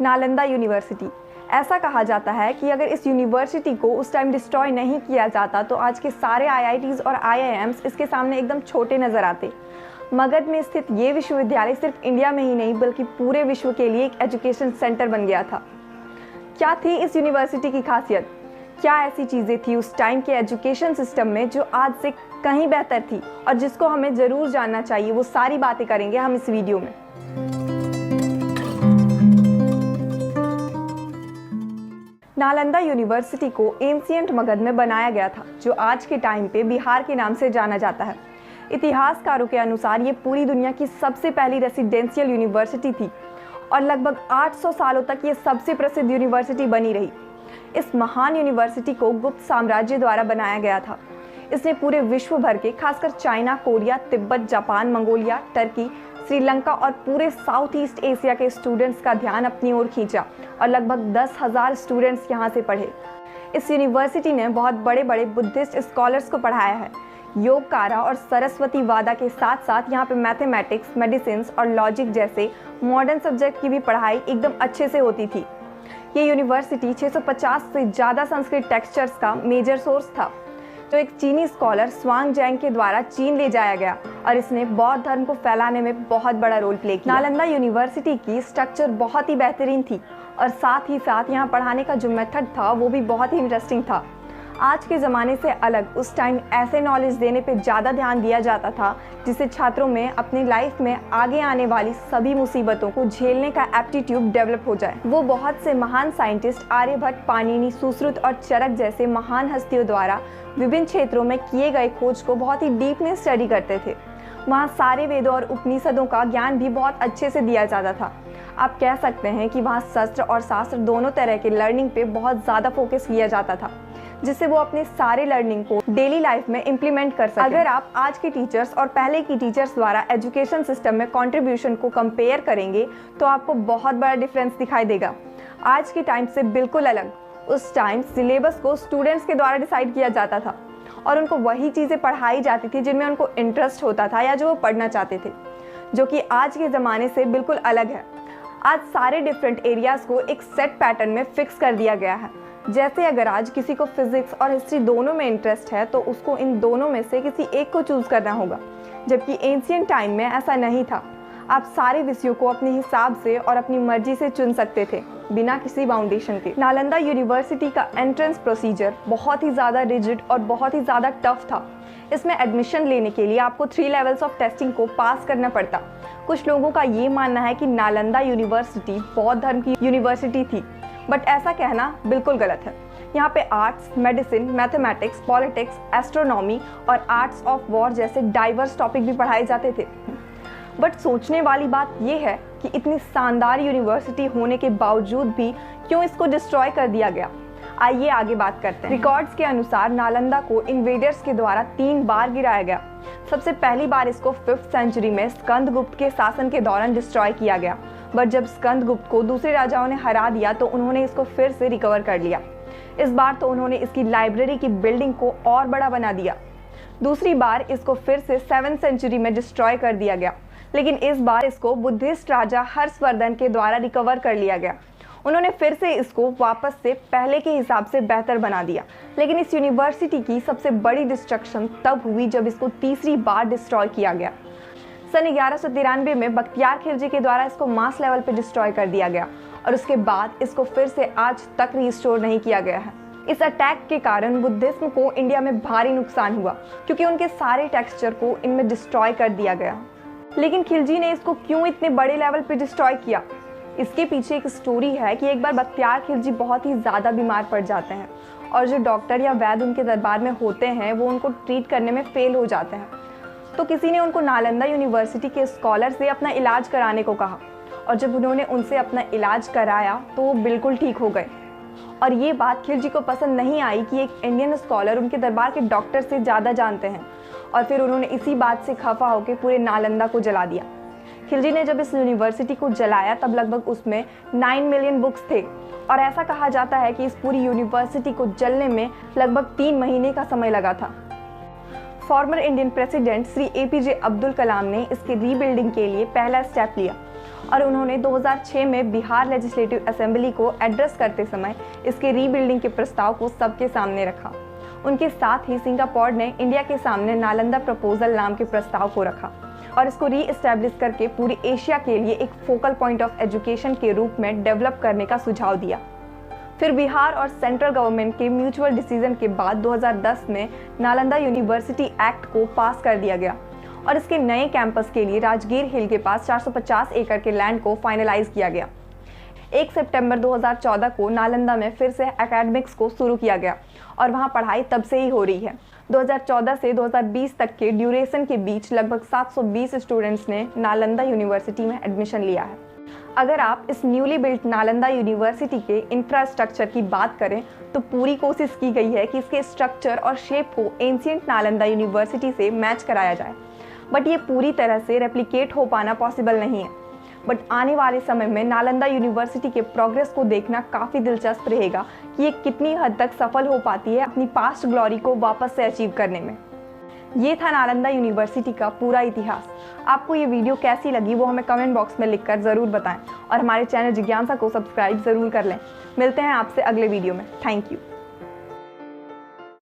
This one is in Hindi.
नालंदा यूनिवर्सिटी। ऐसा कहा जाता है कि अगर इस यूनिवर्सिटी को उस टाइम डिस्ट्रॉय नहीं किया जाता तो आज के सारे आईआईटीज़ और आईआईएम्स इसके सामने एकदम छोटे नज़र आते। मगध में स्थित ये विश्वविद्यालय सिर्फ इंडिया में ही नहीं बल्कि पूरे विश्व के लिए एक एजुकेशन सेंटर बन गया था। क्या थी इस यूनिवर्सिटी की खासियत? क्या ऐसी चीज़ें थी उस टाइम के एजुकेशन सिस्टम में जो आज से कहीं बेहतर थी और जिसको हमें ज़रूर जानना चाहिए? वो सारी बातें करेंगे हम इस वीडियो में। नालंदा यूनिवर्सिटी को एंशिएंट मगध में बनाया गया था, जो आज के टाइम पे बिहार के नाम से जाना जाता है। इतिहासकारों के अनुसार ये पूरी दुनिया की सबसे पहली रेसिडेंशियल यूनिवर्सिटी थी और लगभग 800 सालों तक ये सबसे प्रसिद्ध यूनिवर्सिटी बनी रही। इस महान यूनिवर्सिटी को गुप्त साम्राज्य द्वारा बनाया गया था। इसने पूरे विश्व भर के, खासकर China, Korea, Tibet, Japan, Mongolia, Turkey, Sri Lanka और पूरे साउथ ईस्ट एशिया के स्टूडेंट्स का ध्यान अपनी ओर खींचा और लगभग 10,000 स्टूडेंट्स यहाँ से पढ़े। इस यूनिवर्सिटी ने बहुत बड़े बड़े बुद्धिस्ट स्कॉलर्स को पढ़ाया है। योगकारा और सरस्वती वादा के साथ साथ यहाँ पे मैथमेटिक्स, मेडिसिन और लॉजिक जैसे मॉडर्न सब्जेक्ट की भी पढ़ाई एकदम अच्छे से होती थी। ये यूनिवर्सिटी 650 से ज़्यादा संस्कृत टेक्सचर्स का मेजर सोर्स था, जो एक चीनी स्कॉलर स्वांग जैंग के द्वारा चीन ले जाया गया और इसने बौद्ध धर्म को फैलाने में बहुत बड़ा रोल प्ले किया। नालंदा यूनिवर्सिटी की स्ट्रक्चर बहुत ही बेहतरीन थी और साथ ही साथ यहाँ पढ़ाने का जो मेथड था वो भी बहुत ही इंटरेस्टिंग था। आज के ज़माने से अलग उस टाइम ऐसे नॉलेज देने पे ज़्यादा ध्यान दिया जाता था जिससे छात्रों में अपनी लाइफ में आगे आने वाली सभी मुसीबतों को झेलने का एप्टीट्यूड डेवलप हो जाए। वो बहुत से महान साइंटिस्ट आर्यभट्ट, पाणिनि, सुश्रुत और चरक जैसे महान हस्तियों द्वारा विभिन्न क्षेत्रों में किए गए खोज को बहुत ही डीप में स्टडी करते थे। वहाँ सारे वेदों और उपनिषदों का ज्ञान भी बहुत अच्छे से दिया जाता था। आप कह सकते हैं कि वहाँ शस्त्र और शास्त्र दोनों तरह के लर्निंग पे बहुत ज़्यादा फोकस किया जाता था, जिससे वो अपने सारे लर्निंग को डेली लाइफ में इम्प्लीमेंट कर सकें। अगर आप आज के टीचर्स और पहले की टीचर्स द्वारा एजुकेशन सिस्टम में कंट्रीब्यूशन को कंपेयर करेंगे तो आपको बहुत बड़ा डिफरेंस दिखाई देगा। आज के टाइम से बिल्कुल अलग। उस टाइम सिलेबस को स्टूडेंट्स के द्वारा डिसाइड किया जाता था और उनको वही चीज़ें पढ़ाई जाती थी जिनमें उनको इंटरेस्ट होता था या जो वो पढ़ना चाहते थे, जो कि आज के ज़माने से बिल्कुल अलग है। आज सारे डिफरेंट एरियाज़ को एक सेट पैटर्न में फिक्स कर दिया गया है। जैसे अगर आज किसी को फिजिक्स और हिस्ट्री दोनों में इंटरेस्ट है तो उसको इन दोनों में से किसी एक को चूज़ करना होगा, जबकि एंशिएंट टाइम में ऐसा नहीं था। आप सारे विषयों को अपने हिसाब से और अपनी मर्जी से चुन सकते थे, बिना किसी बाउंडेशन के। नालंदा यूनिवर्सिटी का एंट्रेंस प्रोसीजर बहुत ही ज़्यादा रिजिड और बहुत ही ज़्यादा टफ था। इसमें एडमिशन लेने के लिए आपको 3 लेवल्स ऑफ टेस्टिंग को पास करना पड़ता। कुछ लोगों का ये मानना है कि नालंदा यूनिवर्सिटी बौद्ध धर्म की यूनिवर्सिटी थी, बट ऐसा कहना बिल्कुल गलत है। यहाँ पे arts, medicine, mathematics, politics, astronomy और आर्ट्स ऑफ वॉर जैसे डाइवर्स टॉपिक भी पढ़ाए जाते थे। बट सोचने वाली बात यह है कि इतनी शानदार यूनिवर्सिटी होने के बावजूद भी क्यों इसको डिस्ट्रॉय कर दिया गया। आइए आगे बात करते हैं। रिकॉर्ड्स के अनुसार नालंदा को इन्वेडर्स के द्वारा 3 बार गिराया गया। सबसे पहली बार इसको 5th सेंचुरी में स्कंदगुप्त के शासन के दौरान डिस्ट्रॉय किया गया, बट जब स्कंदगुप्त को दूसरे राजाओं ने हरा दिया तो उन्होंने इसको फिर से रिकवर कर लिया। इस बार तो उन्होंने इसकी लाइब्रेरी की बिल्डिंग को और बड़ा बना दिया। दूसरी बार इसको फिर से 7th सेंचुरी में डिस्ट्रॉय कर दिया गया, लेकिन इस बार इसको बुद्धिस्ट राजा हर्षवर्धन के द्वारा रिकवर कर लिया गया। उन्होंने फिर से इसको वापस से पहले के हिसाब से बेहतर बना दिया। लेकिन इस यूनिवर्सिटी की सबसे बड़ी डिस्ट्रक्शन तब हुई जब इसको तीसरी बार डिस्ट्रॉय किया गया। सन 1193 में बख्तियार खिलजी के द्वारा इसको मास लेवल पे डिस्ट्रॉय कर दिया गया और उसके बाद इसको फिर से आज तक रिस्टोर नहीं किया गया है। इस अटैक के कारण बुद्धिज्म को इंडिया में भारी नुकसान हुआ, क्योंकि उनके सारे टेक्सचर को इनमें डिस्ट्रॉय कर दिया गया। लेकिन खिलजी ने इसको क्यों इतने बड़े लेवल पे डिस्ट्रॉय किया? इसके पीछे एक स्टोरी है कि एक बार बख्तियार खिलजी बहुत ही ज़्यादा बीमार पड़ जाते हैं और जो डॉक्टर या वैद्य उनके दरबार में होते हैं वो उनको ट्रीट करने में फेल हो जाते हैं। तो किसी ने उनको नालंदा यूनिवर्सिटी के स्कॉलर से अपना इलाज कराने को कहा और जब उन्होंने उनसे अपना इलाज कराया तो वो बिल्कुल ठीक हो गए। और ये बात खिलजी को पसंद नहीं आई कि एक इंडियन स्कॉलर उनके दरबार के डॉक्टर से ज़्यादा जानते हैं, और फिर उन्होंने इसी बात से खफा होकर पूरे नालंदा को जला दिया। खिलजी ने जब इस यूनिवर्सिटी को जलाया तब लगभग उसमें 9 मिलियन बुक्स थे और ऐसा कहा जाता है कि इस पूरी यूनिवर्सिटी को जलने में लगभग 3 महीने का समय लगा था। Former Indian president Shri APJ Abdul Kalam ने इसके रीबिल्डिंग के लिए पहला स्टेप लिया और उन्होंने 2006 में बिहार लेजिस्लेटिव असेंबली को एड्रेस करते समय इसके रीबिल्डिंग के प्रस्ताव को सबके सामने रखा। उनके साथ ही सिंगापुर ने इंडिया के सामने नालंदा प्रपोजल नाम के प्रस्ताव को रखा और इसको री एस्टैब्लिश करके पूरे एशिया के लिए एक फोकल पॉइंट ऑफ एजुकेशन के रूप में डेवलप करने का सुझाव दिया। फिर बिहार और सेंट्रल गवर्नमेंट के म्यूचुअल डिसीजन के बाद 2010 में नालंदा यूनिवर्सिटी एक्ट को पास कर दिया गया और इसके नए कैंपस के लिए राजगीर हिल के पास 450 एकड़ के लैंड को फाइनलाइज किया गया। 1 सितंबर 2014 को नालंदा में फिर से एकेडमिक्स को शुरू किया गया और वहां पढ़ाई तब से ही हो रही है। 2014 से 2020 तक के ड्यूरेशन के बीच लगभग 720 स्टूडेंट्स ने नालंदा यूनिवर्सिटी में एडमिशन लिया है। अगर आप इस न्यूली बिल्ट नालंदा यूनिवर्सिटी के इंफ्रास्ट्रक्चर की बात करें तो पूरी कोशिश की गई है कि इसके स्ट्रक्चर और शेप को एंशिएंट नालंदा यूनिवर्सिटी से मैच कराया जाए, बट ये पूरी तरह से रेप्लिकेट हो पाना पॉसिबल नहीं है। बट आने वाले समय में नालंदा यूनिवर्सिटी के प्रोग्रेस को देखना काफ़ी दिलचस्प रहेगा कि ये कितनी हद तक सफल हो पाती है अपनी पास्ट ग्लोरी को वापस से अचीव करने में। ये था नालंदा यूनिवर्सिटी का पूरा इतिहास। आपको ये वीडियो कैसी लगी वो हमें कमेंट बॉक्स में लिखकर ज़रूर बताएं और हमारे चैनल जिज्ञासा को सब्सक्राइब ज़रूर कर लें। मिलते हैं आपसे अगले वीडियो में। Thank you.